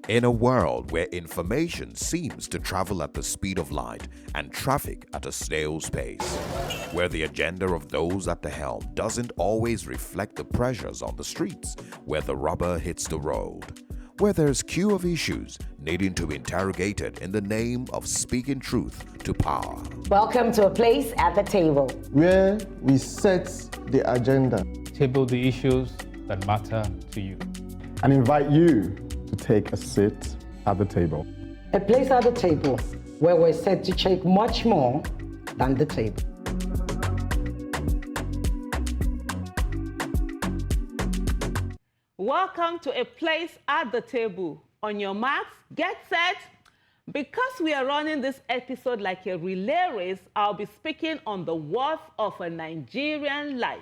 In a world where information seems to travel at the speed of light and traffic at a snail's pace, where the agenda of those at the helm doesn't always reflect the pressures on the streets, where the rubber hits the road, where there's queue of issues needing to be interrogated in the name of speaking truth to power. Welcome to A Place at the Table, where we set the agenda, table the issues that matter to you, and invite you to take a seat at the table. A place at the table where we're set to shake much more than the table. Welcome to A Place at the Table. On your marks, get set. Because we are running this episode like a relay race, I'll be speaking on the worth of a Nigerian life.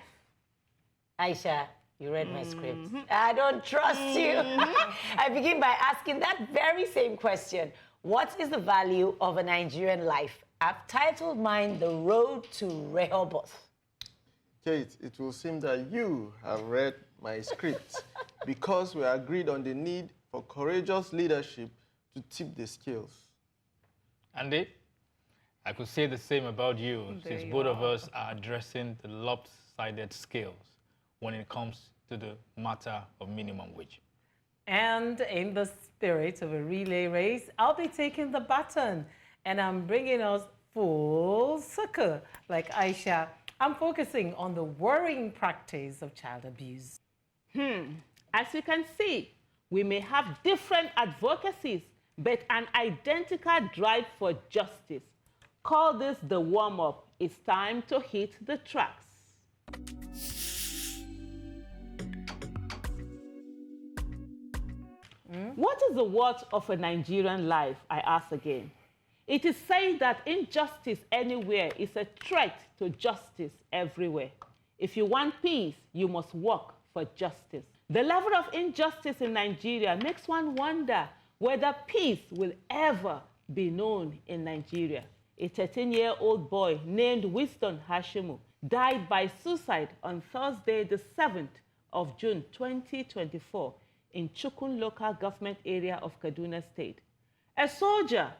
Aisha, you read my script. I don't trust you. I begin by asking that very same question. What is the value of a Nigerian life? I've titled mine The Road to Rehoboth. Kate, it will seem that you have read my script because we agreed on the need for courageous leadership to tip the scales. Ande, I could say the same about you since both of us are addressing the lopsided scales when it comes to the matter of minimum wage. And in the spirit of a relay race, I'll be taking the baton and I'm bringing us full circle. Like Aisha, I'm focusing on the worrying practice of child abuse. As you can see, we may have different advocacies, but an identical drive for justice. Call this the warm-up. It's time to hit the tracks. What is the worth of a Nigerian life, I ask again? It is said that injustice anywhere is a threat to justice everywhere. If you want peace, you must work for justice. The level of injustice in Nigeria makes one wonder whether peace will ever be known in Nigeria. A 13-year-old boy named Wisdom Hashimu died by suicide on Thursday, the 7th of June 2024 in Chukun local government area of Kaduna State. A soldier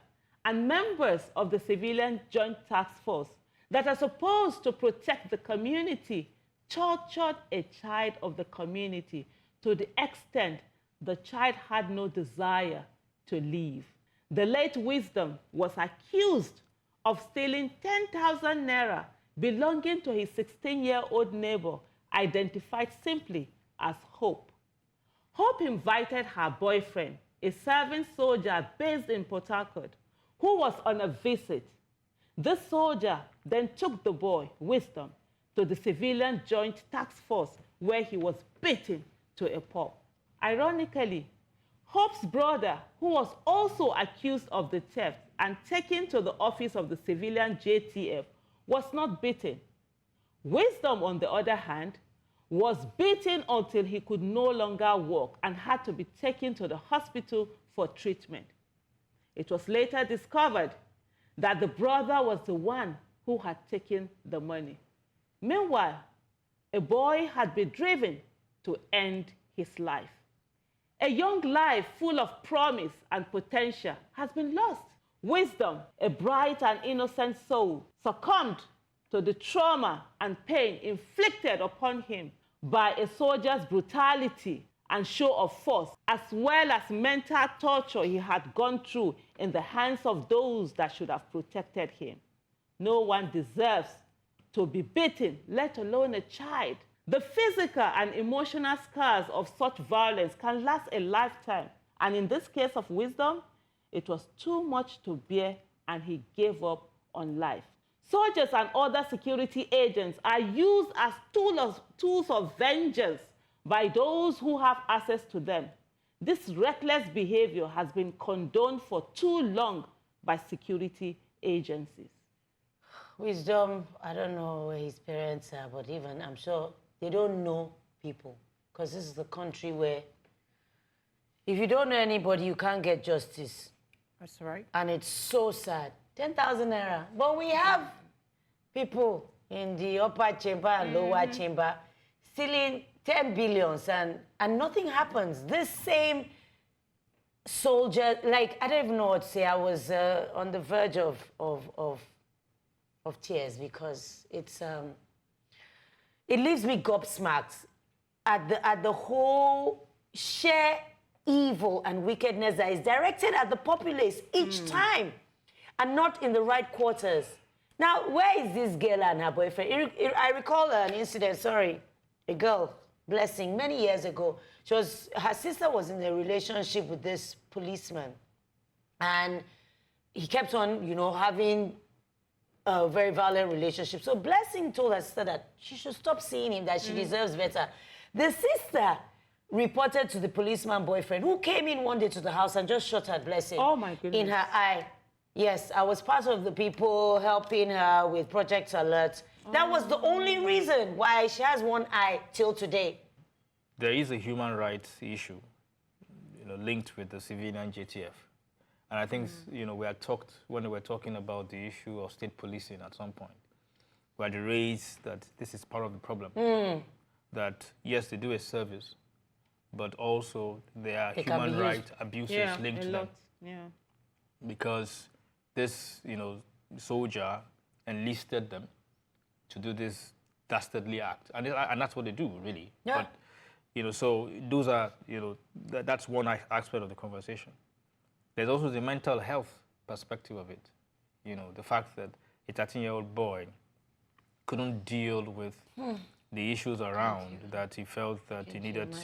and members of the Civilian Joint Task Force that are supposed to protect the community tortured a child of the community to the extent the child had no desire to leave. The late Wisdom was accused of stealing 10,000 naira belonging to his 16-year-old neighbor, identified simply as Hope. Hope invited her boyfriend, a serving soldier based in Port Harcourt, who was on a visit. This soldier then took the boy, Wisdom, to the Civilian Joint Task Force where he was beaten to a pulp. Ironically, Hope's brother, who was also accused of the theft and taken to the office of the civilian JTF, was not beaten. Wisdom, on the other hand, was beaten until he could no longer walk and had to be taken to the hospital for treatment. It was later discovered that the brother was the one who had taken the money. Meanwhile, a boy had been driven to end his life. A young life full of promise and potential has been lost. Wisdom, a bright and innocent soul, succumbed to the trauma and pain inflicted upon him by a soldier's brutality and show of force, as well as mental torture he had gone through in the hands of those that should have protected him. No one deserves to be beaten, let alone a child. The physical and emotional scars of such violence can last a lifetime. And in this case of Wisdom, it was too much to bear and he gave up on life. Soldiers and other security agents are used as tools of vengeance by those who have access to them. This reckless behavior has been condoned for too long by security agencies. Wisdom, I don't know where his parents are, but even I'm sure they don't know people, because this is the country where if you don't know anybody, you can't get justice. That's right. And it's so sad. 10,000 naira. But we have people in the upper chamber and lower chamber stealing 10 billions and nothing happens. This same soldiers, like, I don't even know what to say. I was on the verge of tears because it leaves me gobsmacked at the whole sheer evil and wickedness that is directed at the populace each time and not in the right quarters. Now, where is this girl and her boyfriend? I recall an incident, a girl, Blessing, many years ago. Her sister was in a relationship with this policeman. And he kept on, having a very violent relationship. So Blessing told her sister that she should stop seeing him, that she deserves better. The sister reported to the policeman boyfriend, who came in one day to the house and just shot her Blessing. Oh, my goodness. In her eye. Yes, I was part of the people helping her with Project Alert. That was the only reason why she has one eye till today. There is a human rights issue, linked with the civilian JTF. And I think, we had talked, when we were talking about the issue of state policing at some point, we had raised that this is part of the problem. That, yes, they do a service, but also there are human rights abuses linked to them. Yeah. Because this, soldier enlisted them to do this dastardly act. And that's what they do, really. Yeah. But, so those are, that's one aspect of the conversation. There's also the mental health perspective of it. The fact that a 13-year-old boy couldn't deal with the issues around that he felt that he needed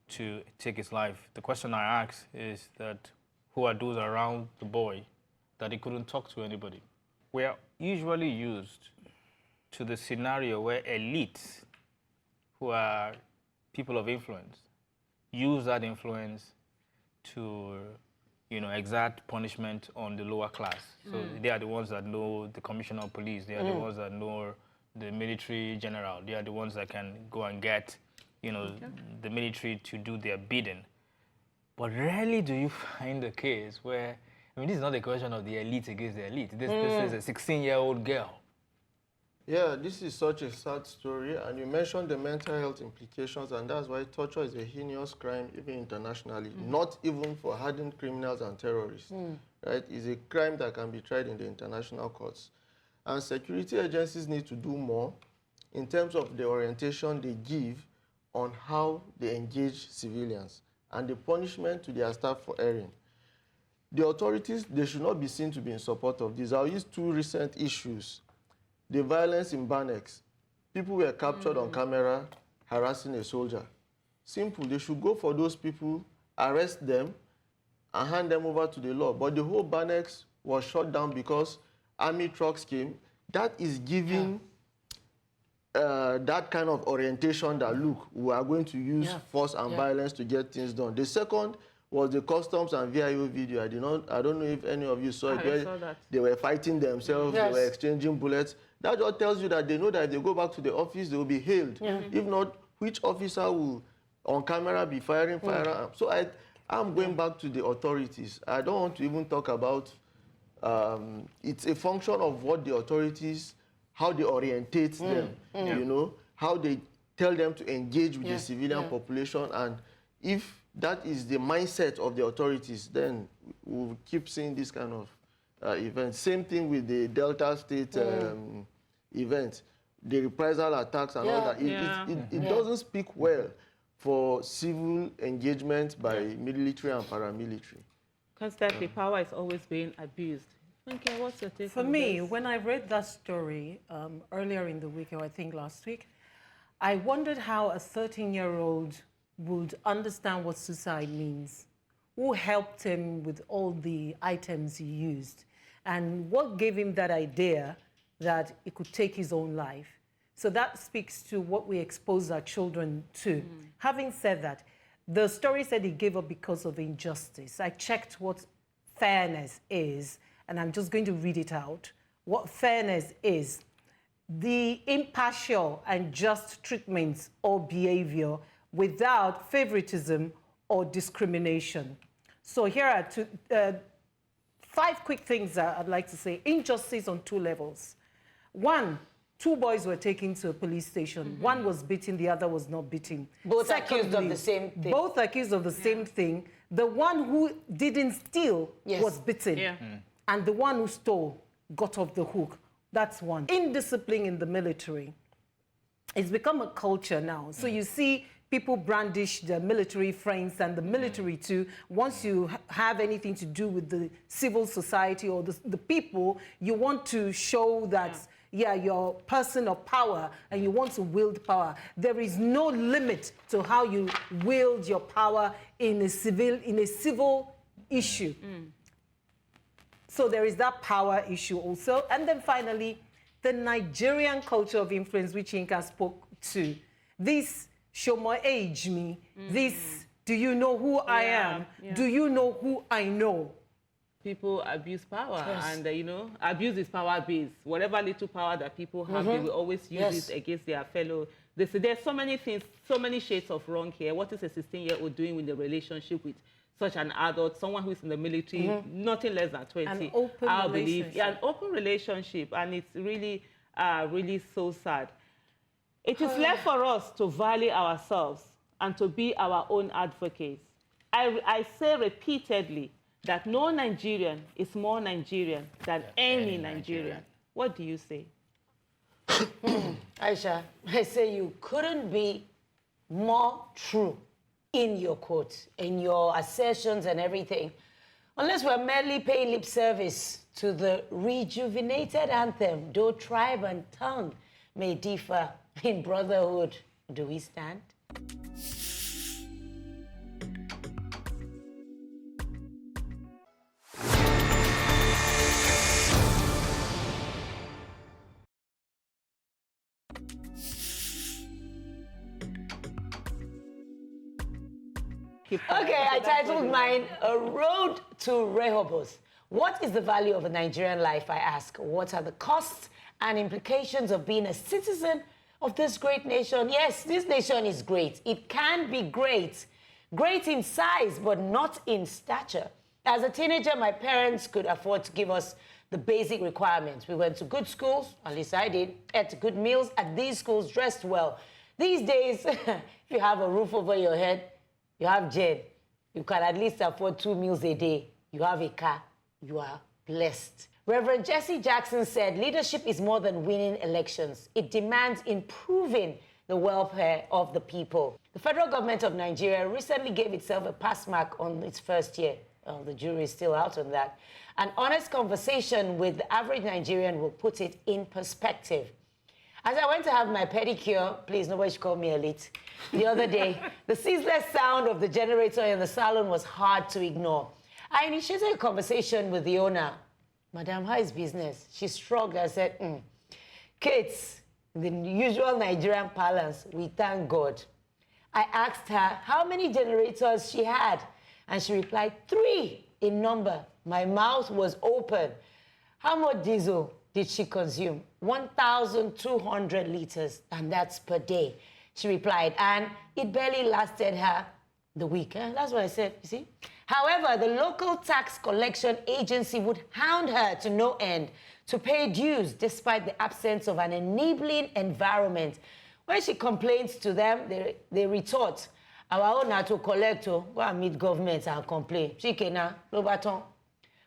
to take his life. The question I ask is that who are those around the boy that he couldn't talk to anybody? We are usually used to the scenario where elites, who are people of influence, use that influence to, exert punishment on the lower class. So they are the ones that know the commissioner of police. They are the ones that know the military general. They are the ones that can go and get, the military to do their bidding. But rarely do you find a case where, this is not a question of the elite against the elite. This is a 16-year-old girl. Yeah, this is such a sad story, and you mentioned the mental health implications, and that's why torture is a heinous crime, even internationally, not even for hardened criminals and terrorists, right? It's a crime that can be tried in the international courts. And security agencies need to do more in terms of the orientation they give on how they engage civilians and the punishment to their staff for erring. The authorities, they should not be seen to be in support of this. I'll use two recent issues. The violence in Banex. People were captured on camera harassing a soldier. Simple, they should go for those people, arrest them, and hand them over to the law. But the whole Banex was shut down because army trucks came. That is giving that kind of orientation that, look, we are going to use force and violence to get things done. The second was the customs and VIO video. I don't know if any of you saw it. I saw that. They were fighting themselves, they were exchanging bullets. That just tells you that they know that if they go back to the office, they will be hailed. If not, which officer will on camera be firing firearms? So I'm going back to the authorities. I don't want to even talk about, it's a function of what the authorities, how they orientate them, how they tell them to engage with the civilian population. And if that is the mindset of the authorities, then we'll keep seeing this kind of events. Same thing with the Delta State event, the reprisal attacks and all that. It doesn't speak well for civil engagement by military and paramilitary. Constantly, power is always being abused. Funke, what's your take For on me, this? when I read that story earlier in the week, or I think last week, I wondered how a 13-year-old would understand what suicide means. Who helped him with all the items he used? And what gave him that idea that he could take his own life? So that speaks to what we expose our children to. Having said that, the story said he gave up because of injustice. I checked what fairness is, and I'm just going to read it out. What fairness is: the impartial and just treatment or behavior without favoritism or discrimination. So here are 5 quick things I'd like to say. Injustice on 2 levels. 1, 2 boys were taken to a police station. One was beaten, the other was not beaten. Both accused of the same thing. Both accused of the same thing. The one who didn't steal was beaten. Yeah. And the one who stole got off the hook. That's one. Indiscipline in the military. It's become a culture now. So you see people brandish the military friends and the military too. Once you have anything to do with the civil society or the people, you want to show that, you're a person of power and you want to wield power. There is no limit to how you wield your power in a civil issue. So there is that power issue also. And then finally, the Nigerian culture of influence, which Yinka spoke to. This show my age me. This, do you know who I am? Do you know who I know? People abuse power, and abuse is power based. Whatever little power that people have, they will always use it against their fellow. There's so many things, so many shades of wrong here. What is a 16-year-old doing with the relationship with such an adult, someone who's in the military, nothing less than 20? An open relationship. Yeah, an open relationship, and it's really, really so sad. It is left for us to value ourselves and to be our own advocates. I say repeatedly that no Nigerian is more Nigerian than any Nigerian. What do you say? Aisha, I say you couldn't be more true in your quotes, in your assertions and everything, unless we're merely paying lip service to the rejuvenated anthem, though tribe and tongue may differ, in brotherhood do we stand? Okay, I titled mine, A Road to Rehoboth. What is the value of a Nigerian life, I ask? What are the costs and implications of being a citizen of this great nation? Yes, this nation is great. It can be great. Great in size, but not in stature. As a teenager, my parents could afford to give us the basic requirements. We went to good schools, at least I did, ate good meals at these schools, dressed well. These days, if you have a roof over your head, you have Jed, you can at least afford 2 meals a day. You have a car, you are blessed. Reverend Jesse Jackson said, leadership is more than winning elections. It demands improving the welfare of the people. The federal government of Nigeria recently gave itself a pass mark on its first year. The jury is still out on that. An honest conversation with the average Nigerian will put it in perspective. As I went to have my pedicure, please, nobody should call me elite, the other day, the ceaseless sound of the generator in the salon was hard to ignore. I initiated a conversation with the owner. Madam, how is business? She shrugged and said, Kids, the usual Nigerian parlance, we thank God. I asked her how many generators she had, and she replied, 3 in number. My mouth was open. How much diesel did she consume? 1,200 liters, and that's per day. She replied, and it barely lasted her the week. That's what I said, you see? However, the local tax collection agency would hound her to no end to pay dues despite the absence of an enabling environment. When she complains to them, they retort, our own are to collect, go and meet government and complain. Chikena, no baton.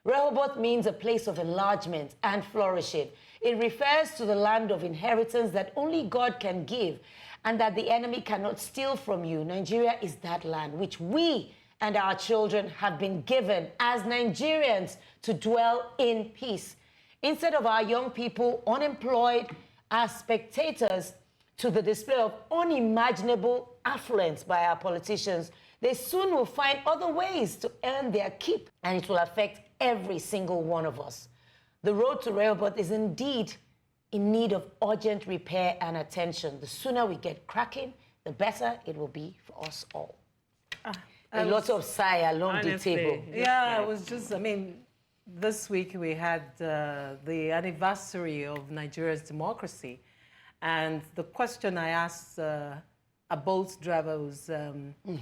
Rehoboth means a place of enlargement and flourishing. It refers to the land of inheritance that only God can give and that the enemy cannot steal from you. Nigeria is that land which we and our children have been given as Nigerians to dwell in peace. Instead of our young people unemployed as spectators to the display of unimaginable affluence by our politicians, they soon will find other ways to earn their keep, and it will affect every single one of us. The road to Rehoboth is indeed in need of urgent repair and attention. The sooner we get cracking, the better it will be for us all. A lot of sigh along the table. Yeah, it was just, this week we had the anniversary of Nigeria's democracy. And the question I asked a Bolt driver was,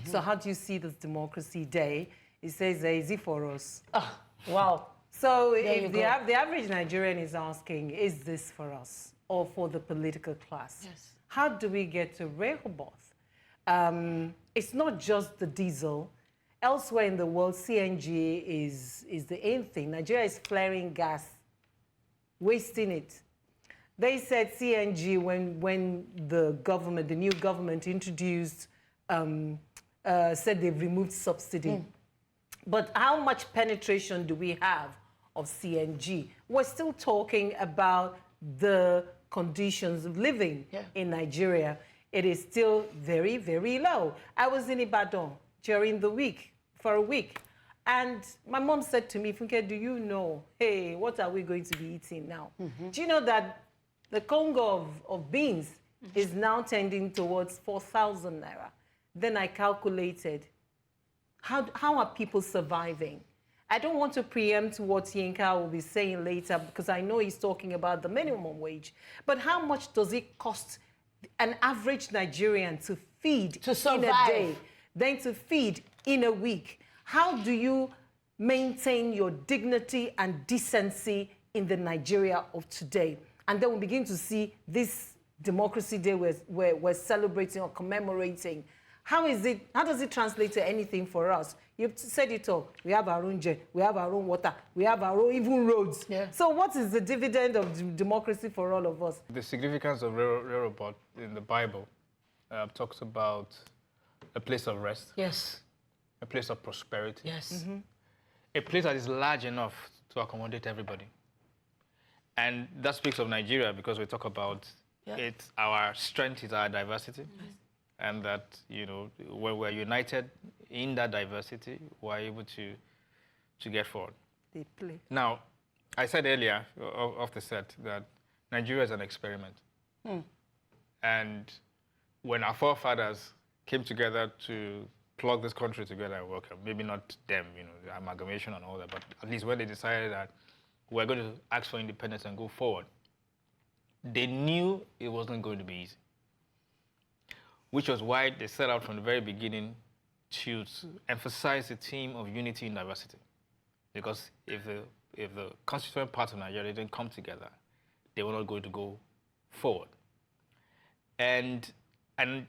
so how do you see this democracy day? He says, easy for us. Oh, wow. So if the average Nigerian is asking, is this for us or for the political class? Yes. How do we get to Rehoboth? It's not just the diesel. elsewhere in the world, CNG is the in thing. Nigeria is flaring gas, wasting it. They said CNG when the new government introduced, said they've removed subsidy. But how much penetration do we have of CNG? We're still talking about the conditions of living in Nigeria. It is still very, very low. I was in Ibadan during the week, for a week. And my mom said to me, Funke, do you know, hey, what are we going to be eating now? Do you know that the Congo of beans is now tending towards 4,000 naira? Then I calculated, how are people surviving? I don't want to preempt what Yinka will be saying later because I know he's talking about the minimum wage. But how much does it cost an average Nigerian to feed in a day, then to feed in a week? How do you maintain your dignity and decency in the Nigeria of today? And then we begin to see this Democracy Day we're celebrating or commemorating. How does it translate to anything for us? You've said it all. We have our own jet, we have our own water, we have our own even roads. So what is the dividend of democracy for all of us? The significance of Rehoboth in the Bible talks about a place of rest. Yes. A place of prosperity. Yes. A place that is large enough to accommodate everybody. And that speaks of Nigeria because we talk about our strength is our diversity. And that, you know, when we're united in that diversity, we're able to get forward. They play. Now, I said earlier off the set that Nigeria is an experiment. And when our forefathers came together to plug this country together and work, maybe not them, you know, the amalgamation and all that, but at least when they decided that we're going to ask for independence and go forward, they knew it wasn't going to be easy. Which was why they set out from the very beginning to emphasize the theme of unity in diversity. Because if the constituent parts of Nigeria didn't come together, they were not going to go forward. And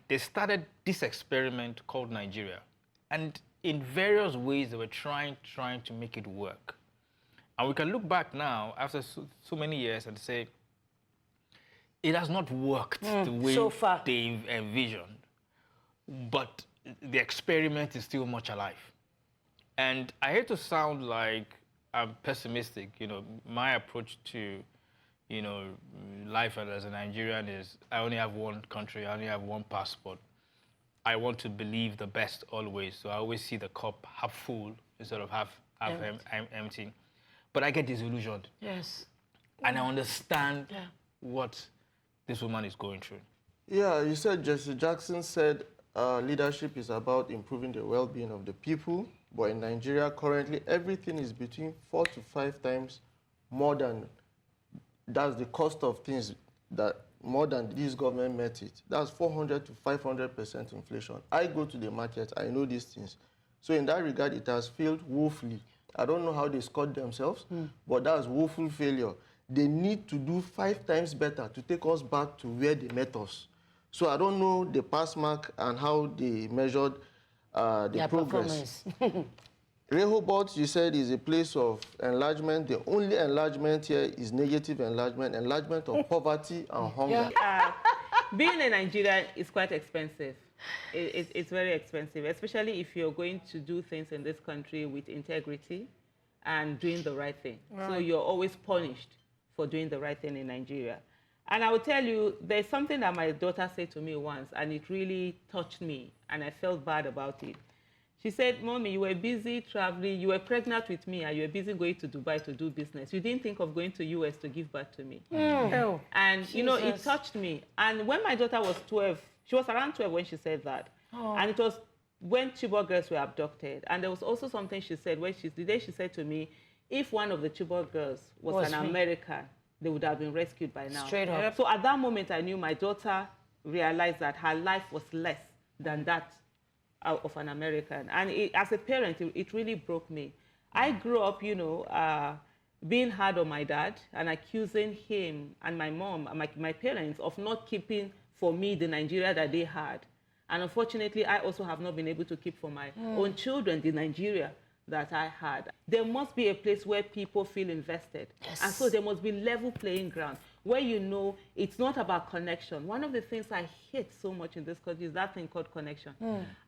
they started this experiment called Nigeria. And in various ways, they were trying to make it work. And we can look back now, after so many years, and say, it has not worked the way so far they envisioned, but the experiment is still much alive. And I hate to sound like I'm pessimistic. You know, my approach to, you know, life as a Nigerian is I only have one country, I only have one passport. I want to believe the best always, so I always see the cup half full instead of half empty. But I get disillusioned. Yes. And I understand what this woman is going through. Yeah, you said Jesse Jackson said leadership is about improving the well-being of the people, but in Nigeria currently everything is between 4 to 5 times more than, that's the cost of things that more than this government met it. That's 400 to 500% inflation. I go to the market, I know these things. So in that regard, it has failed woefully. I don't know how they scored themselves, but that's woeful failure. They need to do 5 times better to take us back to where they met us. So I don't know the pass mark and how they measured the progress. Rehoboth, you said, is a place of enlargement. The only enlargement here is negative enlargement of poverty and hunger. Being in Nigeria is quite expensive. It's very expensive, especially if you're going to do things in this country with integrity and doing the right thing. Right. So you're always punished for doing the right thing in Nigeria. And I will tell you, there's something that my daughter said to me once, and it really touched me, and I felt bad about it. She said, Mommy, you were busy traveling, you were pregnant with me, and you were busy going to Dubai to do business. You didn't think of going to US to give birth to me. And, you know, it touched me. And when my daughter was 12, she was around 12 when she said that. And it was when Chibok girls were abducted. And there was also something she said, the day she said to me, if one of the Chibok girls was an American, they would have been rescued by now. Straight up. So at that moment, I knew my daughter realized that her life was less than that of an American. And as a parent, it really broke me. I grew up, you know, being hard on my dad and accusing him and my mom, my parents, of not keeping for me the Nigeria that they had. And unfortunately, I also have not been able to keep for my own children the Nigeria that I had. There must be a place where people feel invested. Yes. And so there must be level playing ground where you know it's not about connection. One of the things I hate so much in this country is that thing called connection.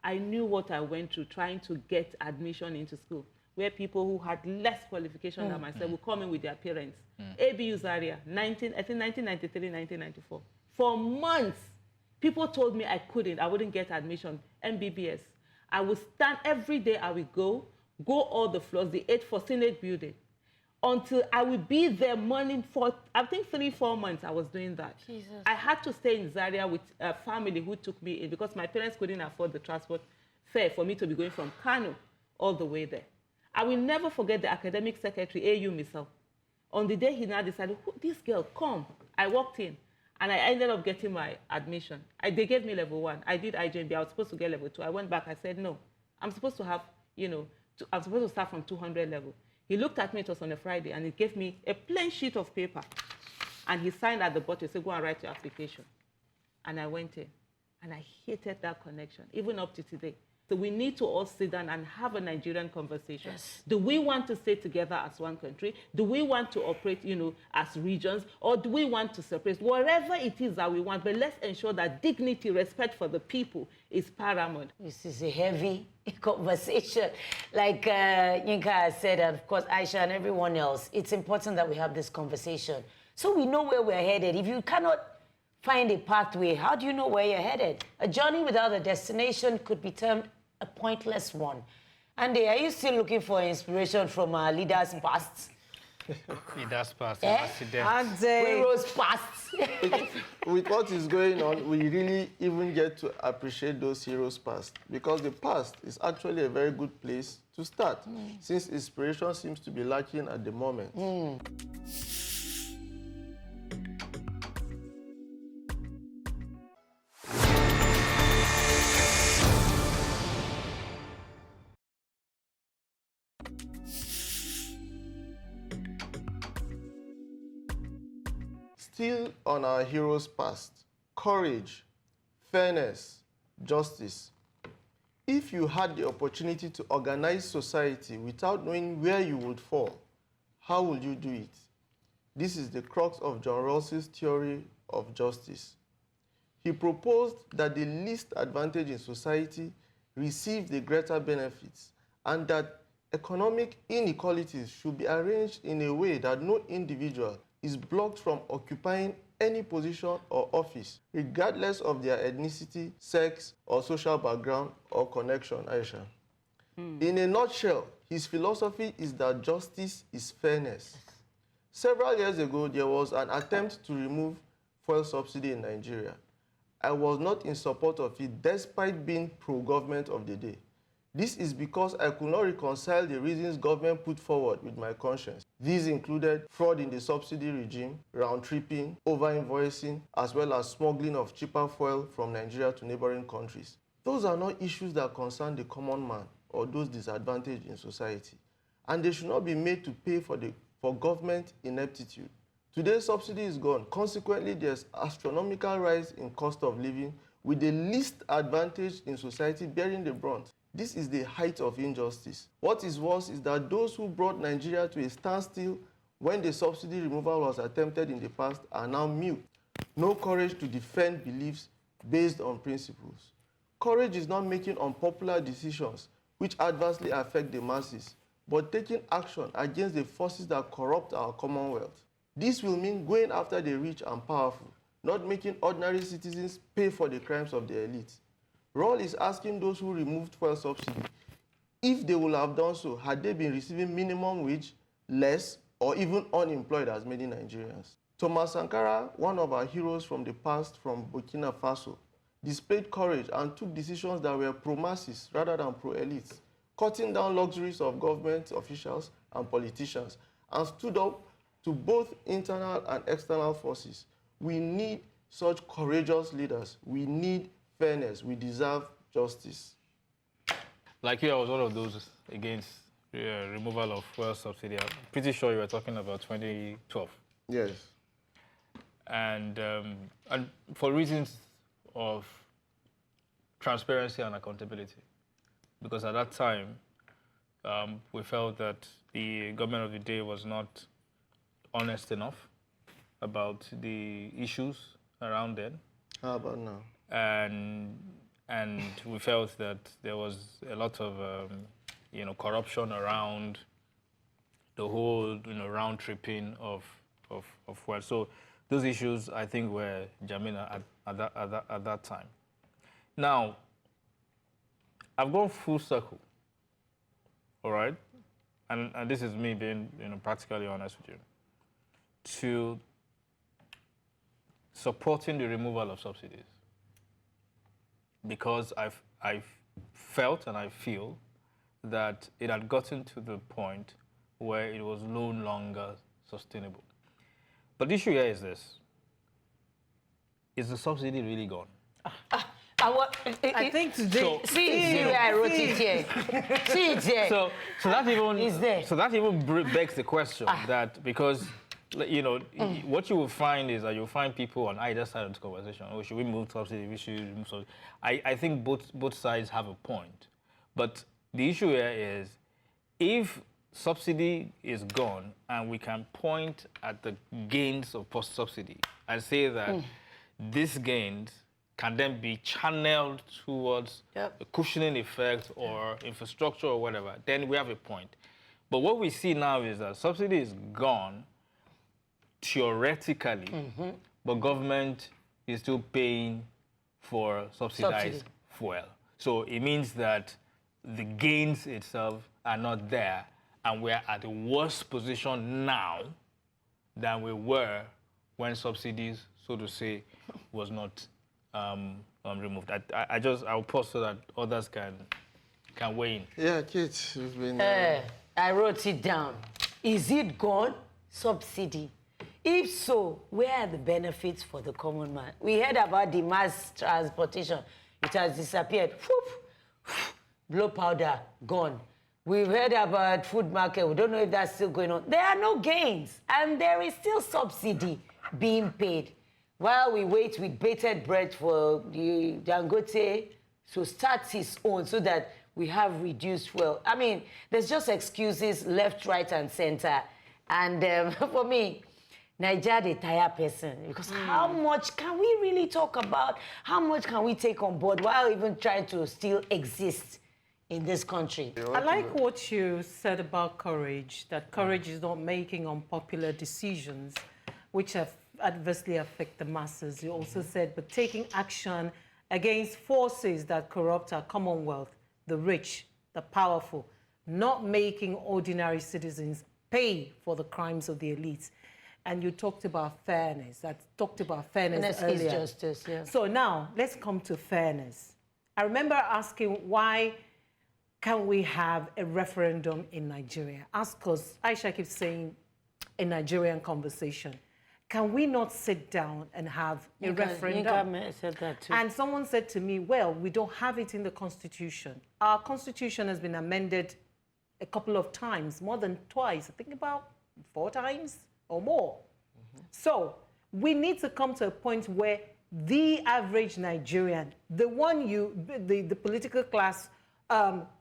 I knew what I went through trying to get admission into school, where people who had less qualification than myself would come in with their parents. ABU Zaria, I think 1993, 1994. For months, people told me I wouldn't get admission, MBBS. I would stand every day, I would go all the floors, the 8th for Senate building, until I would be there morning for, I think 3-4 months I was doing that. Jesus. I had to stay in Zaria with a family who took me in because my parents couldn't afford the transport fare for me to be going from Kano all the way there. I will never forget the academic secretary, A.U. Misal. On the day he now decided, this girl, come. I walked in and I ended up getting my admission. They gave me level 1. I did IJMB. I was supposed to get level 2. I went back. I said, no, I'm supposed to have, I'm supposed to start from 200 level. He looked at me, it was on a Friday, and he gave me a plain sheet of paper. And he signed at the bottom, he said, go and write your application. And I went in. And I hated that connection, even up to today. So we need to all sit down and have a Nigerian conversation. Yes. Do we want to stay together as one country? Do we want to operate, as regions? Or do we want to separate? Whatever it is that we want, but let's ensure that dignity, respect for the people is paramount. This is a heavy conversation. Like Yinka has said, and of course, Aisha and everyone else, it's important that we have this conversation so we know where we're headed. If you cannot find a pathway, how do you know where you're headed? A journey without a destination could be termed a pointless one. Ande, are you still looking for inspiration from our leaders' past? Leaders' past, Ande, heroes' past. With what is going on, we really even get to appreciate those heroes' past, because the past is actually a very good place to start, since inspiration seems to be lacking at the moment. Still on our heroes' past, courage, fairness, justice. If you had the opportunity to organize society without knowing where you would fall, how would you do it? This is the crux of John Rawls's theory of justice. He proposed that the least advantaged in society receive the greater benefits, and that economic inequalities should be arranged in a way that no individual is blocked from occupying any position or office, regardless of their ethnicity, sex, or social background or connection, Aisha. In a nutshell, his philosophy is that justice is fairness. Several years ago, there was an attempt to remove fuel subsidy in Nigeria. I was not in support of it, despite being pro-government of the day. This is because I could not reconcile the reasons government put forward with my conscience. These included fraud in the subsidy regime, round-tripping, over-invoicing, as well as smuggling of cheaper fuel from Nigeria to neighboring countries. Those are not issues that concern the common man or those disadvantaged in society, and they should not be made to pay for government ineptitude. Today's subsidy is gone. Consequently, there's astronomical rise in cost of living, with the least advantaged in society bearing the brunt. This is the height of injustice. What is worse is that those who brought Nigeria to a standstill when the subsidy removal was attempted in the past are now mute. No courage to defend beliefs based on principles. Courage is not making unpopular decisions which adversely affect the masses, but taking action against the forces that corrupt our commonwealth. This will mean going after the rich and powerful, not making ordinary citizens pay for the crimes of the elite. Rawls is asking those who removed fuel subsidy if they would have done so had they been receiving minimum wage, less, or even unemployed as many Nigerians. Thomas Sankara, one of our heroes from the past from Burkina Faso, displayed courage and took decisions that were pro-masses rather than pro-elites, cutting down luxuries of government officials and politicians, and stood up to both internal and external forces. We need such courageous leaders. We need fairness. We deserve justice. Like you, I was one of those against removal of fuel subsidy. I'm pretty sure you were talking about 2012. Yes. And for reasons of transparency and accountability. Because at that time, we felt that the government of the day was not honest enough about the issues around it. How about now? And we felt that there was a lot of corruption around the whole round tripping of wealth. So those issues, I think, were germane at that time. Now, I've gone full circle, all right? And this is me being practically honest with you, to supporting the removal of subsidies. Because I've felt and I feel that it had gotten to the point where it was no longer sustainable. But the issue here is this. Is the subsidy really gone? I think today. See, I wrote it here. See it here. So that even It's there. So that even begs the question that because what you will find is that you'll find people on either side of the conversation. Oh, should we move subsidy? We should remove subsidy. I think both sides have a point, but the issue here is if subsidy is gone and we can point at the gains of post-subsidy and say that these gains can then be channeled towards a cushioning effect or infrastructure or whatever, then we have a point. But what we see now is that subsidy is gone theoretically, but government is still paying for subsidized fuel. So it means that the gains itself are not there, and we're at a worse position now than we were when subsidies, so to say, was not removed. I'll pause so that others can weigh in. Yeah, Kate, you've been... I wrote it down. Is it gone? Subsidy. If so, where are the benefits for the common man? We heard about the mass transportation. It has disappeared. Whoop. Blow powder, gone. We've heard about food market. We don't know if that's still going on. There are no gains, and there is still subsidy being paid. While we wait with bated breath for the Dangote to start his own so that we have reduced fuel. I mean, there's just excuses left, right, and center. And for me, Nigeria, the tired person, because how much can we really talk about? How much can we take on board while even trying to still exist in this country? I like what you said about courage, that courage is not making unpopular decisions which adversely affect the masses. You also said, but taking action against forces that corrupt our commonwealth, the rich, the powerful, not making ordinary citizens pay for the crimes of the elites. And you talked about fairness. I talked about fairness earlier. Is justice, yeah. So now, let's come to fairness. I remember asking, why can we have a referendum in Nigeria? Ask us, Aisha keeps saying, a Nigerian conversation. Can we not sit down and have a referendum? Yinka said that too. And someone said to me, well, we don't have it in the Constitution. Our Constitution has been amended a couple of times, more than twice, I think about 4 times or more. So we need to come to a point where the average Nigerian, the one the political class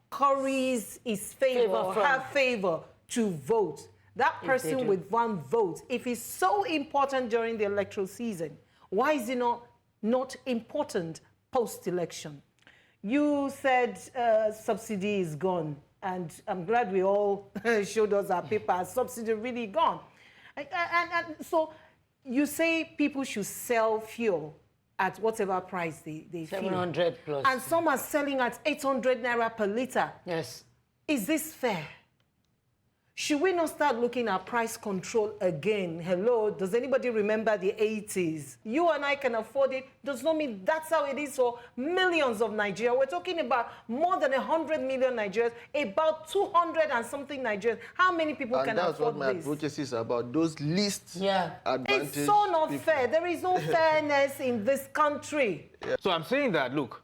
curries his her favor to vote. That person with one vote, if it's so important during the electoral season, why is it not important post-election? You said subsidy is gone, and I'm glad we all showed us our paper. Subsidy really gone. And so you say people should sell fuel at whatever price they 700 feel. plus. And some are selling at 800 naira per litre. Yes. Is this fair? Should we not start looking at price control again? Hello, does anybody remember the 80s? You and I can afford it. Does not mean that's how it is for millions of Nigerians. We're talking about more than 100 million Nigerians, about 200 and something Nigerians. How many people can afford this? And that's what my advocacy is about, those least advantaged It's so not people. fair. There is no fairness in this country. So I'm saying that, look,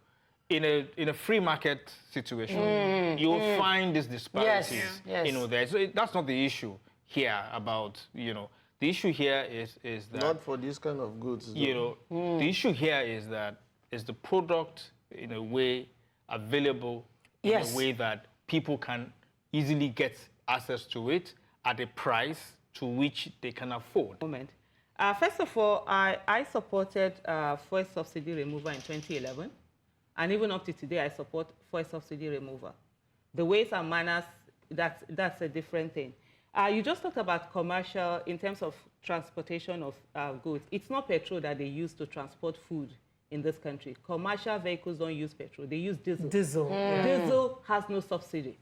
in a free market situation, you'll find these disparities. Yes. So that's not the issue here about, the issue here is that... Not for this kind of goods. The issue here is that is the product in a way available, in a way that people can easily get access to it at a price to which they can afford. First of all, I supported fuel subsidy removal in 2011. And even up to today, I support fuel subsidy removal. The ways and manners, that's a different thing. You just talked about commercial in terms of transportation of goods. It's not petrol that they use to transport food in this country. Commercial vehicles don't use petrol. They use diesel. Diesel has no subsidy.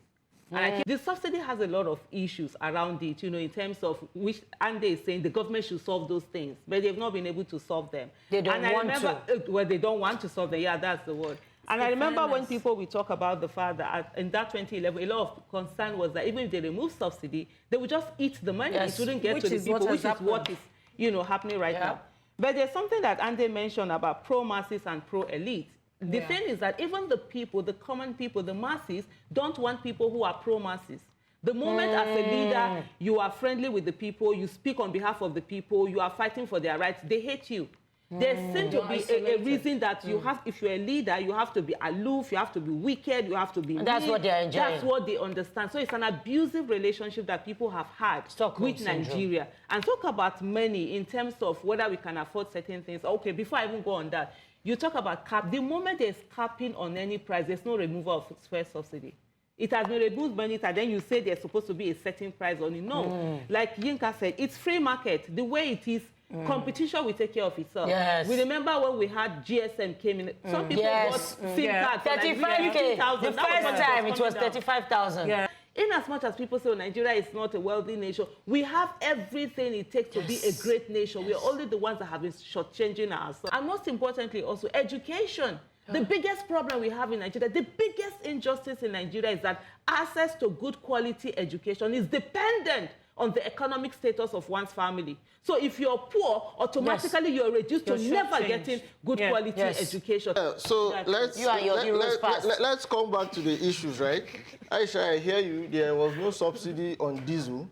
And I think the subsidy has a lot of issues around it, you know, in terms of which Ande is saying the government should solve those things, but they've not been able to solve them. They don't want to. Well, they don't want to solve them. Yeah, that's the word. And I remember when people will talk about the fact that in that 2011, a lot of concern was that even if they remove subsidy, they would just eat the money. It wouldn't get to the people, which is what is, you know, happening right now. But there's something that Ande mentioned about pro-masses and pro-elite. The thing is that even the people, the common people, the masses, don't want people who are pro-masses. The moment as a leader, you are friendly with the people, you speak on behalf of the people, you are fighting for their rights, they hate you. There seems to be a reason that you have, if you're a leader, you have to be aloof, you have to be wicked, you have to be mean. That's what they're enjoying. That's what they understand. So it's an abusive relationship that people have had with Nigeria. And talk about money in terms of whether we can afford certain things. Okay, before I even go on that, you talk about cap. The moment there's capping on any price, there's no removal of fuel subsidy. It has been removed many times, then you say there's supposed to be a certain price on it. No. Like Yinka said, it's free market. The way it is, competition will take care of itself. Yes. We remember when we had GSM came in, some people bought SIM cards. 35K. The first time it was 35,000. Yeah. In as much as people say Nigeria is not a wealthy nation, we have everything it takes to be a great nation. We are only the ones that have been shortchanging ourselves. And most importantly, also education. The biggest problem we have in Nigeria, the biggest injustice in Nigeria is that access to good quality education is dependent on the economic status of one's family. So if you're poor, automatically you're reduced to never getting good quality education. So let's come back to the issues, right? Aisha, I hear you, there was no subsidy on diesel,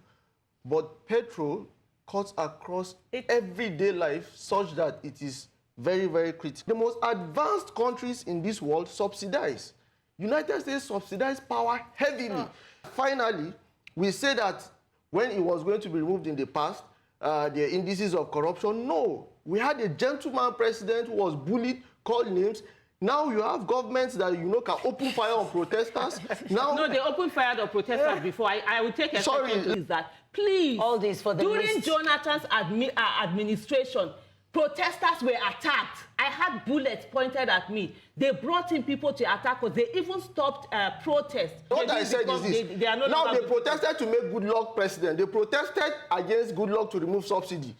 but petrol cuts across everyday life such that it is very, very critical. The most advanced countries in this world subsidize. United States subsidize power heavily. Finally, we say that when it was going to be removed in the past, the indices of corruption, no. We had a gentleman president who was bullied, called names. Now you have governments that, you know, can open fire on protesters. Now, no, they opened fire on protesters before. I will take a second to that. Please, all this for the during Jonathan's administration, protesters were attacked. I had bullets pointed at me. They brought in people to attack us. They even stopped protests. What I said is this. Now they protested to make Goodluck president. They protested against Goodluck to remove subsidy.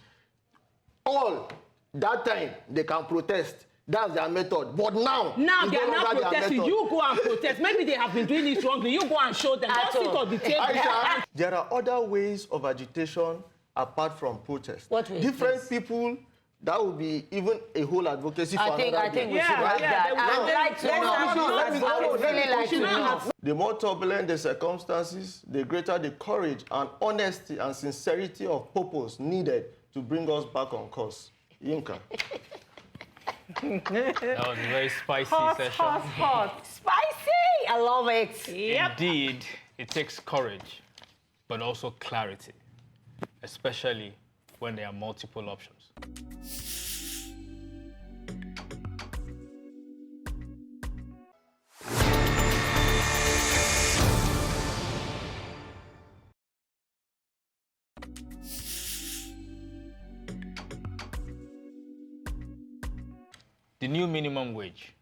All that time, they can protest. That's their method. But now they are not protesting. You go and protest. Maybe they have been doing it wrongly. You go and show them. Don't sit on the table. There are other ways of agitation apart from protest. What ways? Different people. That would be even a whole advocacy for I think we should have that. I would like to know. I would really like to know. The more turbulent the circumstances, the greater the courage and honesty and sincerity of purpose needed to bring us back on course. Yinka. That was a very spicy session. Hot. Spicy! I love it. Yep. Indeed, it takes courage, but also clarity, especially when there are multiple options. The new minimum wage,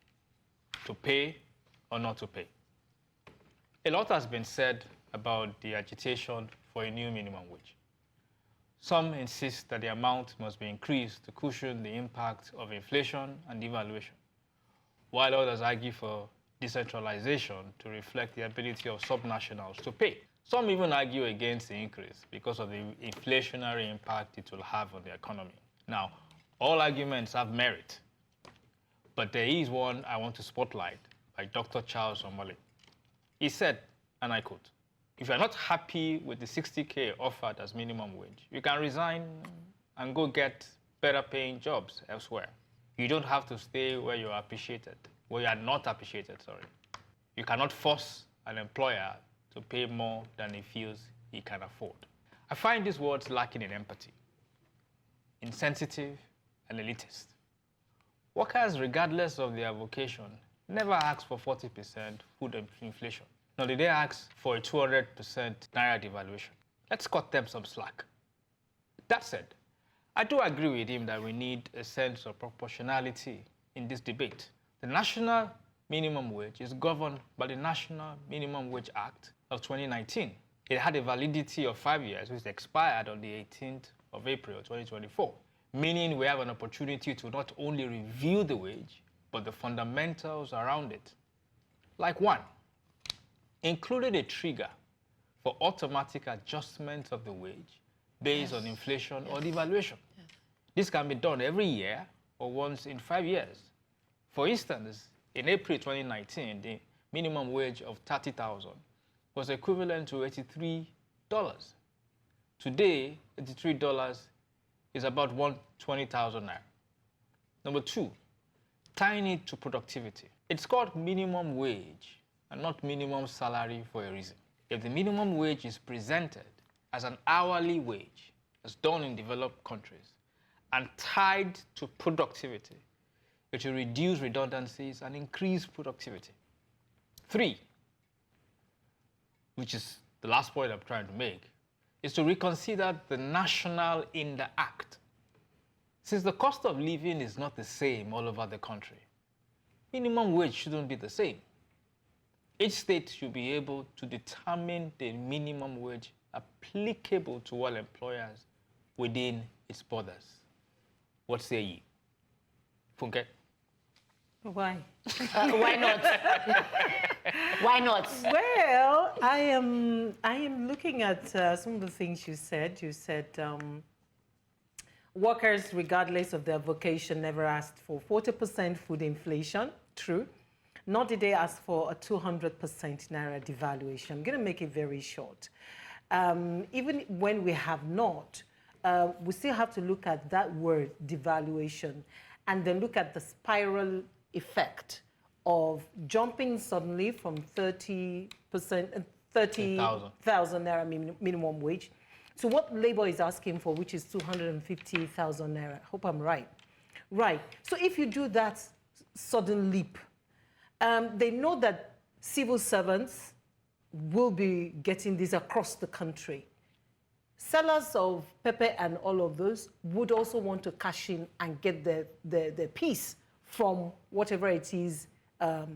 to pay or not to pay. A lot has been said about the agitation for a new minimum wage. Some insist that the amount must be increased to cushion the impact of inflation and devaluation, while others argue for decentralization to reflect the ability of subnationals to pay. Some even argue against the increase because of the inflationary impact it will have on the economy. Now, all arguments have merit, but there is one I want to spotlight by Dr. Charles Omole. He said, and I quote, "If you're not happy with the 60K offered as minimum wage, you can resign and go get better paying jobs elsewhere. You don't have to stay where you're appreciated. where you are not appreciated, sorry. You cannot force an employer to pay more than he feels he can afford. I find these words lacking in empathy, insensitive, and elitist. Workers, regardless of their vocation, never ask for 40% food inflation, nor did they ask for a 200% naira devaluation. Let's cut them some slack. That said, I do agree with him that we need a sense of proportionality in this debate. The national minimum wage is governed by the National Minimum Wage Act of 2019. It had a validity of 5 years, which expired on the 18th of April 2024, meaning we have an opportunity to not only review the wage, but the fundamentals around it. Like one, including a trigger for automatic adjustment of the wage based on inflation or devaluation. This can be done every year or once in 5 years. For instance, in April 2019, the minimum wage of 30,000 was equivalent to $83. Today, $83 is about 120,000 naira. Number two, tying it to productivity. It's called minimum wage and not minimum salary for a reason. If the minimum wage is presented as an hourly wage, as done in developed countries, and tied to productivity, it will reduce redundancies and increase productivity. Three, which is the last point I'm trying to make, is to reconsider the national in the act. Since the cost of living is not the same all over the country, minimum wage shouldn't be the same. Each state should be able to determine the minimum wage applicable to all employers within its borders. What say ye? Funke? Why? Why not? Why not? Well, I am looking at some of the things you said. You said workers, regardless of their vocation, never asked for 40% food inflation. True. Nor did they ask for a 200% naira devaluation. I'm going to make it very short. Even when we have not, we still have to look at that word, devaluation, and then look at the spiral effect of jumping suddenly from 30,000 naira minimum wage to what labor is asking for, which is 250,000 naira. I hope I'm right. Right. So if you do that sudden leap, they know that civil servants will be getting this across the country. Sellers of pepper and all of those would also want to cash in and get their piece from whatever it is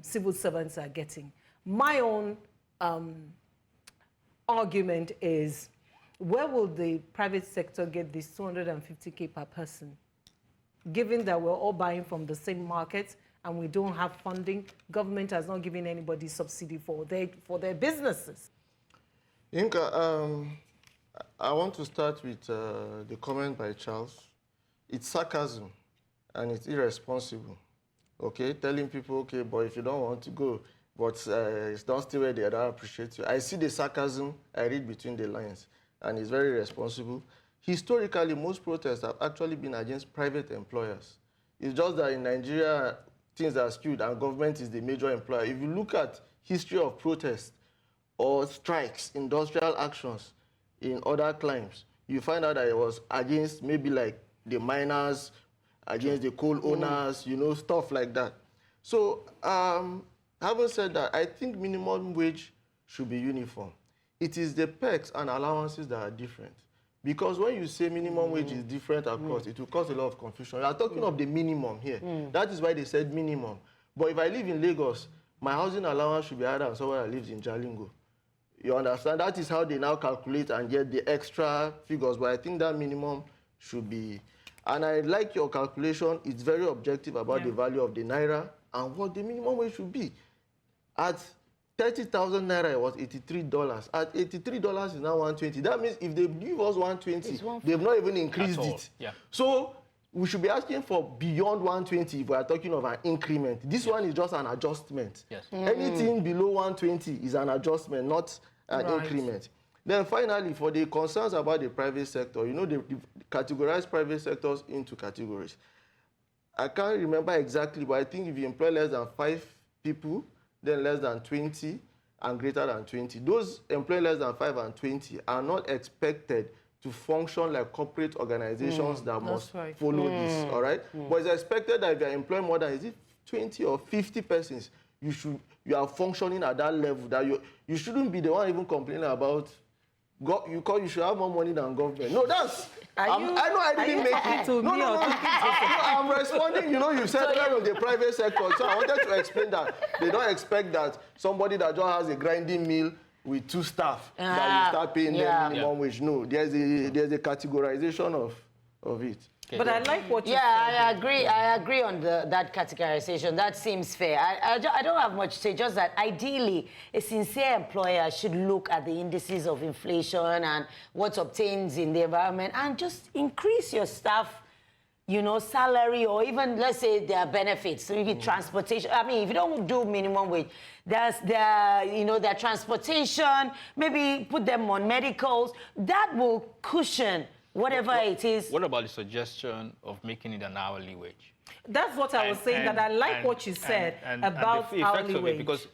civil servants are getting. My own argument is, where will the private sector get this 250K per person? Given that we're all buying from the same market and we don't have funding, government has not given anybody subsidy for their businesses. Yinka, I want to start with the comment by Charles. It's sarcasm and it's irresponsible. Okay, telling people, okay, but if you don't want to go, but don't stay where they are, I don't appreciate you. I see the sarcasm, I read between the lines, and it's very responsible. Historically, most protests have actually been against private employers. It's just that in Nigeria, things are skewed and government is the major employer. If you look at history of protests or strikes, industrial actions in other climes, you find out that it was against maybe like the miners, against the coal owners, you know, stuff like that. So, having said that, I think minimum wage should be uniform. It is the perks and allowances that are different. Because when you say minimum wage is different across, it will cause a lot of confusion. We are talking of the minimum here. That is why they said minimum. But if I live in Lagos, my housing allowance should be higher than someone that lives in Jalingo. You understand? That is how they now calculate and get the extra figures. But I think that minimum should be... And I like your calculation. It's very objective about the value of the naira and what the minimum wage should be. At 30,000 naira, it was $83. At $83 is now 120. That means if they give us 120, they've not even increased it. Yeah. So we should be asking for beyond 120 if we are talking of an increment. This one is just an adjustment. Yes. Anything below 120 is an adjustment, not an increment. Then finally, for the concerns about the private sector, you know, they categorize private sectors into categories. I can't remember exactly, but I think if you employ less than 5 people, then less than 20, and greater than 20. Those employing less than 5 and 20 are not expected to function like corporate organizations that must follow this, all right? But it's expected that if you're employing more than, is it 20 or 50 persons, you are functioning at that level, that you shouldn't be the one even complaining about, you should have more money than government. No, that's, I know I didn't make it. No, I'm responding, you said that was the private sector, so I wanted to explain that they don't expect that somebody that just has a grinding mill with 2 staff, that you start paying them minimum wage. No, there's a categorization of it. Okay. But I like what you said. I agree on that categorization. That seems fair. I don't have much to say, just that ideally, a sincere employer should look at the indices of inflation and what obtains in the environment and just increase your staff, salary, or even, let's say, their benefits. So maybe transportation. I mean, if you don't do minimum wage, their transportation, maybe put them on medicals. That will cushion whatever it is. What about the suggestion of making it an hourly wage? That's what I was saying, that I like what you said about the hourly of wage. It, because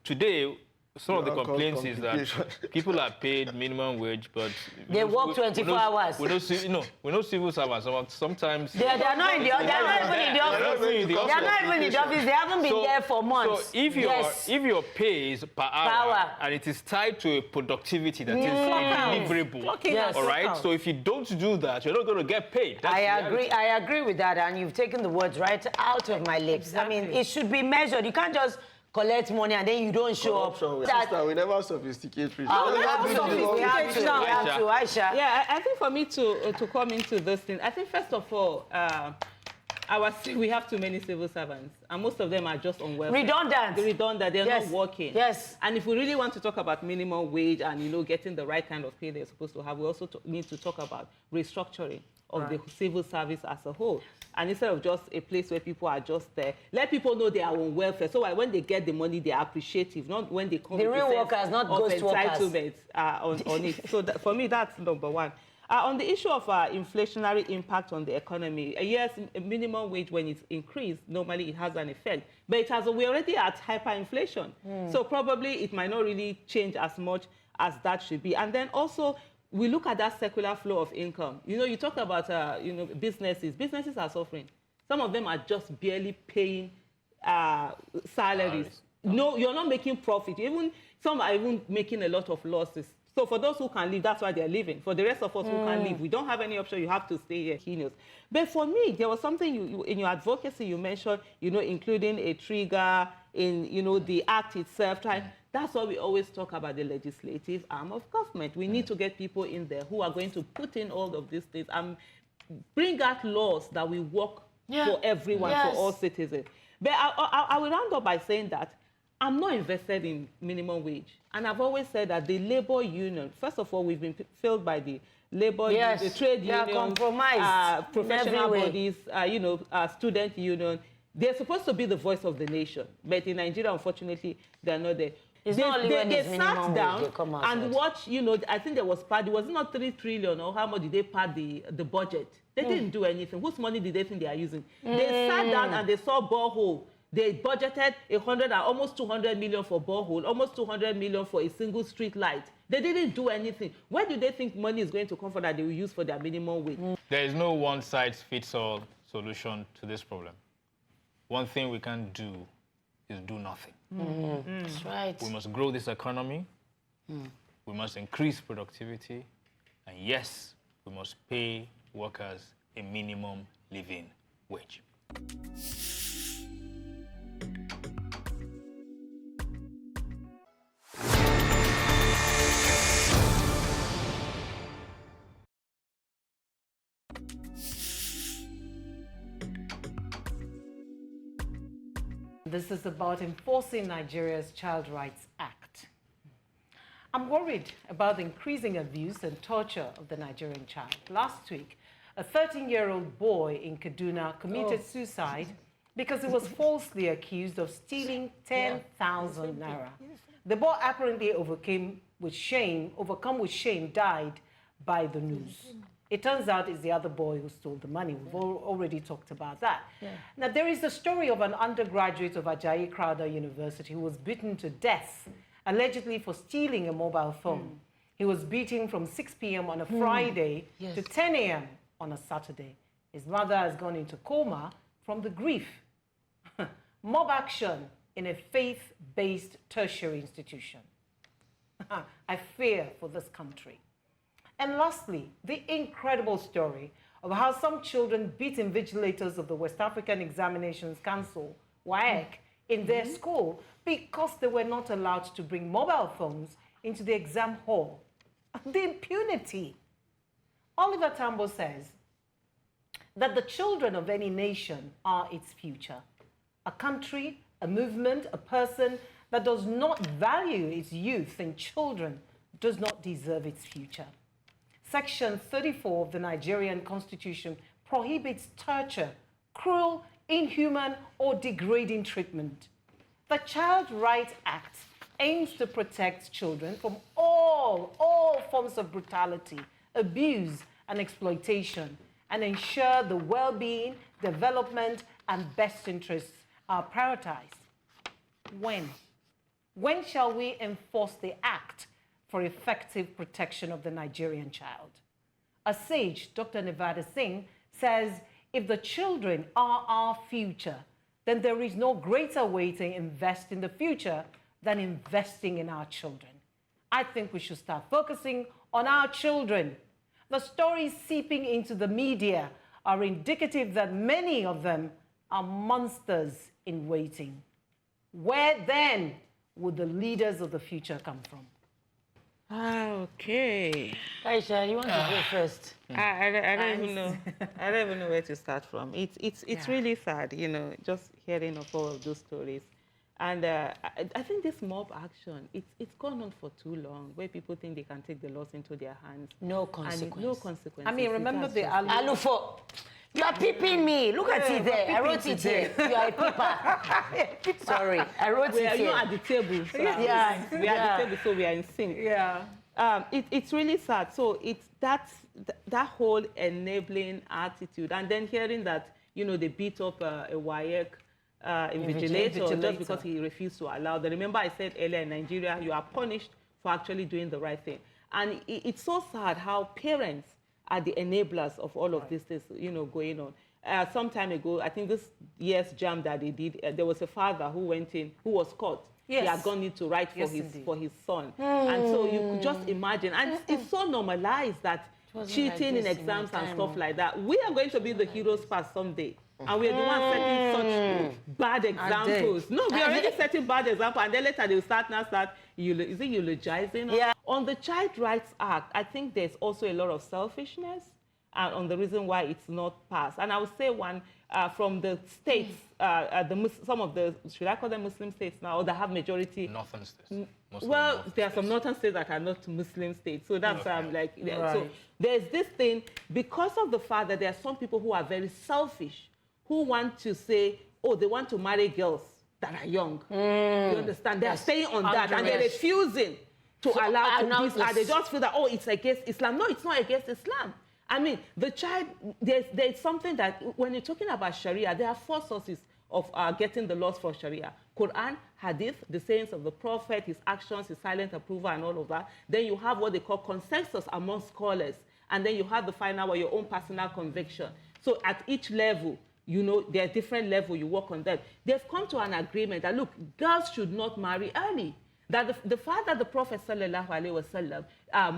today, some of the complaints is that people are paid minimum wage, but they work 24 hours. We know civil servants. Sometimes they're not in the office. They're not even in the office. They haven't been there for months. So if your pay is per hour and it is tied to a productivity that is deliverable, all right. So if you don't do that, you're not going to get paid. That's I agree with that, and you've taken the words right out of my lips. Exactly. I mean, it should be measured. You can't just collect money and then you don't show up. Sister, we never sophisticate. We have to, Aisha. Yeah, I think for me to come into this thing, I think first of all, we have too many civil servants, and most of them are just on welfare. Redundant. They're not working. Yes. And if we really want to talk about minimum wage and getting the right kind of pay they're supposed to have, we also need to talk about restructuring of the civil service as a whole. And instead of just a place where people are just there, let people know they are on welfare. So when they get the money, they are appreciative, not when they come the real workers, not ghost workers. On it. So for me, that's number one. On the issue of inflationary impact on the economy, yes, minimum wage, when it's increased, normally it has an effect. But we're already at hyperinflation. So probably it might not really change as much as that should be. And then also, we look at that circular flow of income. You talk about, businesses. Businesses are suffering. Some of them are just barely paying salaries. No, you're not making profit. Some are even making a lot of losses. So for those who can leave, that's why they're leaving. For the rest of us who can leave, we don't have any option. You have to stay here. But for me, there was something in your advocacy you mentioned, including a trigger in, the act itself. That's why we always talk about the legislative arm of government. We need to get people in there who are going to put in all of these things and bring out laws that will work for everyone, for all citizens. But I will round up by saying that I'm not invested in minimum wage. And I've always said that the labor union, first of all, we've been failed by the labor union, the trade union, professional bodies, student union. They're supposed to be the voice of the nation. But in Nigeria, unfortunately, they're not there. They sat down and watched, I think there was part, it was not 3 trillion or how much did they pad the budget. They didn't do anything. Whose money did they think they are using? They sat down and they saw borehole. They budgeted 100 and almost 200 million for borehole, almost 200 million for a single street light. They didn't do anything. Where do they think money is going to come from that they will use for their minimum wage? There is no one-size-fits-all solution to this problem. One thing we can do is do nothing. That's right. We must grow this economy. We must increase productivity. And yes, we must pay workers a minimum living wage. This is about enforcing Nigeria's Child Rights Act. I'm worried about the increasing abuse and torture of the Nigerian child. Last week, a 13-year-old boy in Kaduna committed suicide because he was falsely accused of stealing 10,000 naira. The boy apparently overcome with shame, died by the news. It turns out it's the other boy who stole the money. We've already talked about that. Now, there is the story of an undergraduate of Ajayi Crowther University who was beaten to death, allegedly for stealing a mobile phone. He was beaten from 6 p.m. on a Friday to 10 a.m. on a Saturday. His mother has gone into coma from the grief. Mob action in a faith-based tertiary institution. I fear for this country. And lastly, the incredible story of how some children beat invigilators of the West African Examinations Council, WAEC, in their school because they were not allowed to bring mobile phones into the exam hall. The impunity. Oliver Tambo says that the children of any nation are its future. A country, a movement, a person that does not value its youth and children does not deserve its future. Section 34 of the Nigerian Constitution prohibits torture, cruel, inhuman, or degrading treatment. The Child Rights Act aims to protect children from all forms of brutality, abuse, and exploitation, and ensure the well-being, development, and best interests are prioritized. When? When shall we enforce the act for effective protection of the Nigerian child? A sage, Dr. Nevada Singh, says if the children are our future, then there is no greater way to invest in the future than investing in our children. I think we should start focusing on our children. The stories seeping into the media are indicative that many of them are monsters in waiting. Where then would the leaders of the future come from? Okay. Aisha, you want to go first? I don't even know. I don't even know where to start from. It's really sad, you know, just hearing of all of those stories. And I think this mob action, it's gone on for too long, where people think they can take the laws into their hands. No consequence. No consequences. I mean, remember the Alufo. You are peeping me. Look at it there. I wrote it here. You are a peeper. Sorry, I wrote it here. We are not at the table. So Yeah. we are at the table, so we are in sync. Yeah. It's really sad. So it's that whole enabling attitude, and then hearing that, you know, they beat up a WAEC invigilator just because he refused to allow them. Remember I said earlier, in Nigeria, you are punished for actually doing the right thing. And it's so sad how parents are the enablers of all of this, you know, going on. Some time ago, I think this year's jam that they did, there was a father who went in, who was caught. Yes. He had gone in to write for his son. And so you could just imagine. And it's so normalized that cheating in exams and stuff like that. We are going to be the heroes past someday. And we are the ones setting such bad examples. No, we are already setting bad examples. And then later they will start eulogizing. Yeah. On the Child Rights Act, I think there's also a lot of selfishness on the reason why it's not passed. And I would say one from the states, some of the, should I call them Muslim states now, or that have majority? Northern states. Well, there are some northern states that are not Muslim states. So that's like, so there's this thing, because of the fact that there are some people who are very selfish, who want to say, oh, they want to marry girls that are young. You understand? They're staying on that, and they're refusing to allow this. And they just feel that, oh, it's against Islam. No, it's not against Islam. I mean, the child, there's something that, when you're talking about Sharia, there are 4 sources of getting the laws for Sharia. Quran, Hadith, the sayings of the Prophet, his actions, his silent approval, and all of that. Then you have what they call consensus among scholars. And then you have the final one, your own personal conviction. So at each level, you know, there are different levels, you work on them. They've come to an agreement that, look, girls should not marry early. That the fact that the Prophet ﷺ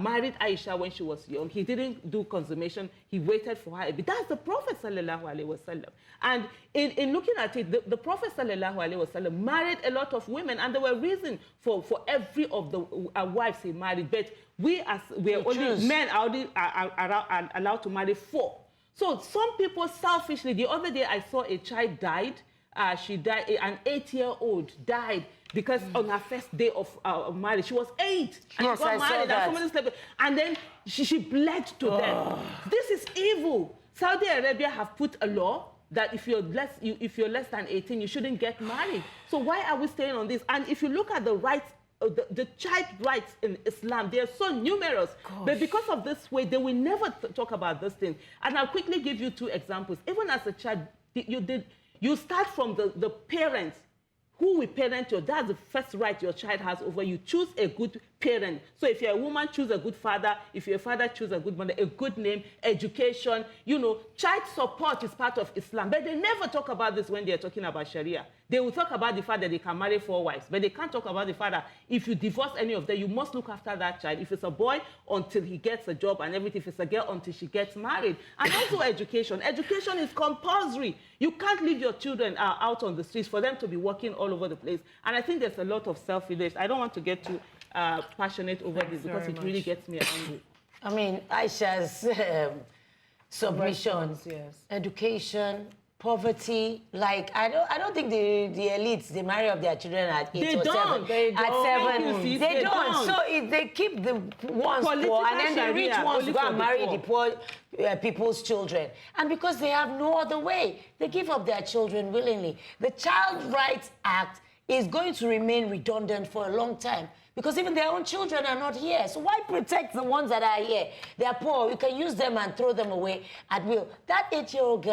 married Aisha when she was young, he didn't do consummation, he waited for her. But that's the Prophet ﷺ. And in looking at it, the Prophet ﷺ married a lot of women, and there were reasons for every of the wives he married. But men are only allowed to marry 4. So some people selfishly, the other day I saw a child died. She died, an 8-year-old died because on her first day of marriage, she was 8. And yes, she got married, and somebody slept, and then she bled to death. This is evil. Saudi Arabia have put a law that if you're less than 18, you shouldn't get married. So why are we staying on this? And if you look at the rights the child rights in Islam, they are so numerous. But because of this way, they will never talk about this thing. And I'll quickly give you 2 examples. Even as a child, you start from the parents. Who will parent you? That's the first right your child has over you. Choose a good parent. So if you're a woman, choose a good father. If you're a father, choose a good mother, a good name, education. You know, child support is part of Islam. But they never talk about this when they're talking about Sharia. They will talk about the fact that they can marry 4 wives, but they can't talk about the fact that if you divorce any of them, you must look after that child. If it's a boy, until he gets a job and everything. If it's a girl, until she gets married. And also education. Education is compulsory. You can't leave your children out on the streets for them to be walking all over the place. And I think there's a lot of self-reliance. I don't want to get too passionate over this because it really gets me angry. I mean, Aisha's submissions, education, poverty, like I don't think the elites, they marry up their children at 8 or 7. They don't. So they keep the ones poor, and then the rich ones go and marry the poor people's children. And because they have no other way, they give up their children willingly. The Child Rights Act is going to remain redundant for a long time, because even their own children are not here. So why protect the ones that are here? They are poor. You can use them and throw them away at will. That 8-year-old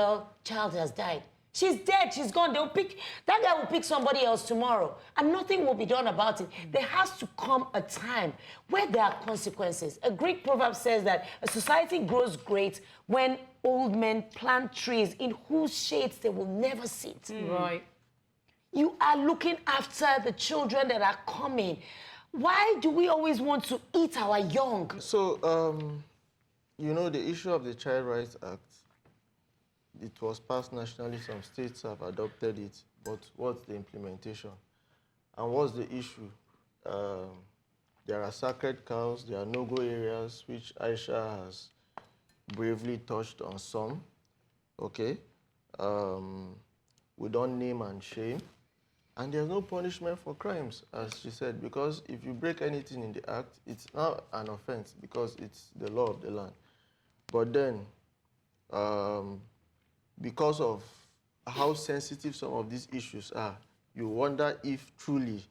child has died. She's dead. She's gone. That guy will pick somebody else tomorrow, and nothing will be done about it. There has to come a time where there are consequences. A Greek proverb says that a society grows great when old men plant trees in whose shades they will never sit. Right. You are looking after the children that are coming. Why do we always want to eat our young? So, you know, the issue of the Child Rights Act, it was passed nationally. Some states have adopted it, but what's the implementation? And what's the issue? There are sacred cows, there are no-go areas, which Aisha has bravely touched on some, okay? We don't name and shame. And there's no punishment for crimes, as she said, because if you break anything in the act, it's not an offense because it's the law of the land. But then, because of how sensitive some of these issues are, you wonder if truly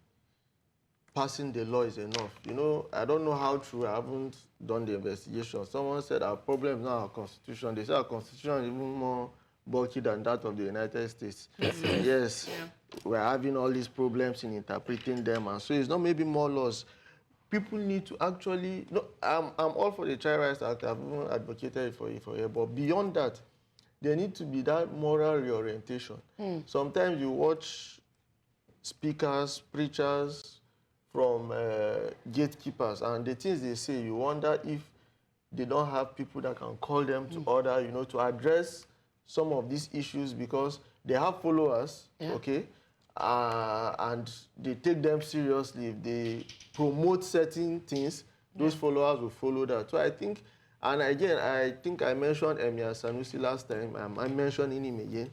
passing the law is enough. You know, I don't know how true. I haven't done the investigation. Someone said our problem is not our constitution. They say our constitution is even more bulky than that of the United States. Yes. Yeah. We're having all these problems in interpreting them, and so it's not maybe more laws. People need to actually, no, I'm all for the Child Rights Act. I've even advocated for it for years, but beyond that, there need to be that moral reorientation. Sometimes you watch speakers, preachers from gatekeepers, and the things they say, you wonder if they don't have people that can call them to order, you know, to address some of these issues, because they have followers, okay? And they take them seriously. If they promote certain things, those followers will follow that. So I think, and again, I think I mentioned Emir Sanusi last time. I'm mentioning him again.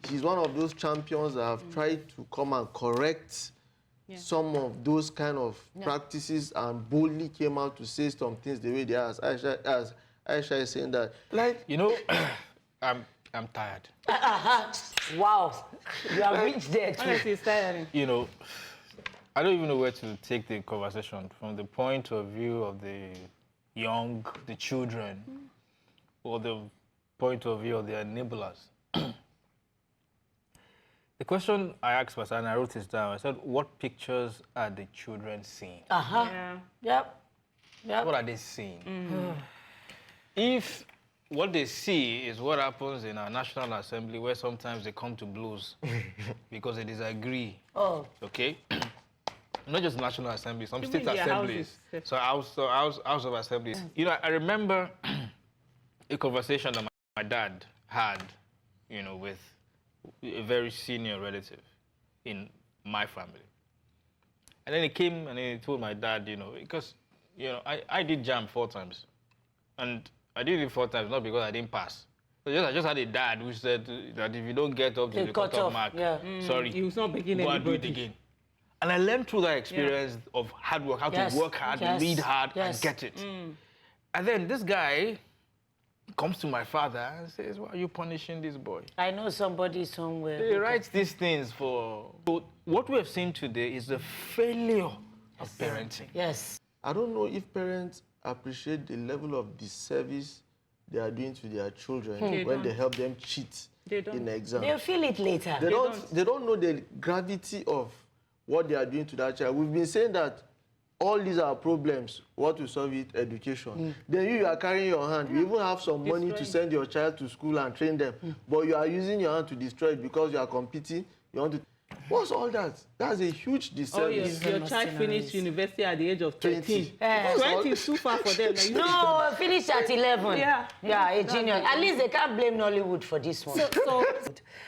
He's one of those champions that have tried to come and correct some of those kind of practices and boldly came out to say some things the way they are. As Aisha is saying that, like, you know, I'm tired. Wow, you have reached there too. Honestly, it's tiring. You know, I don't even know where to take the conversation from the point of view of the young, the children, or the point of view of the enablers. The question I asked myself, and I wrote this down, I said, what pictures are the children seeing? Yep. What are they seeing? If what they see is what happens in our National Assembly, where sometimes they come to blows because they disagree. Okay? Not just National Assembly, some state assemblies. So House of Assemblies. You know, I remember a conversation that my dad had, you know, with a very senior relative in my family. And then he came and he told my dad, you know, because, you know, I did JAMB 4 times. And I did it 4 times, not because I didn't pass. I just had a dad who said that if you don't get up to the cut-off mark, sorry, he was not beginning go and do it again. And I learned through that experience of hard work, how to work hard, read hard, and get it. And then this guy comes to my father and says, why are you punishing this boy? I know somebody somewhere. He writes these things for... So what we have seen today is the failure of parenting. Yes. I don't know if parents appreciate the level of disservice they are doing to their children when they help them cheat in exams. They'll feel it later. They don't know the gravity of what they are doing to that child. We've been saying that all these are problems. What will solve it? Education. Then you are carrying your hand. You even have some money to send your child to school and train them. But you are using your hand to destroy it because you are competing. You want to... What's all that? That's a huge disservice. Your child finished university at the age of 13. 20. 20 is too far for them. No, finished at 11. Yeah. Yeah, a genius. At least they can't blame Nollywood for this one. So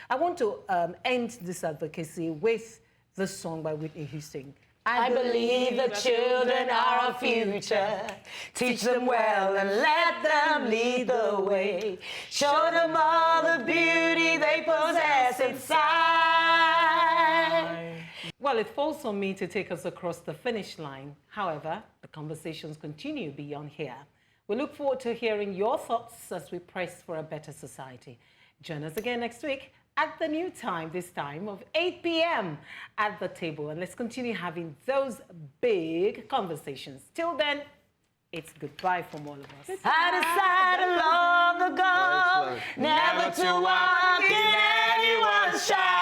I want to end this advocacy with the song by Whitney Houston. I believe the children are our future. Teach them well and let them lead the way. Show them all the beauty they possess inside. Well, it falls on me to take us across the finish line. However, the conversations continue beyond here. We look forward to hearing your thoughts as we press for a better society. Join us again next week at the new time, this time of 8 p.m. at the table. And let's continue having those big conversations. Till then, it's goodbye from all of us. I decided long ago never to walk in anyone's shadow.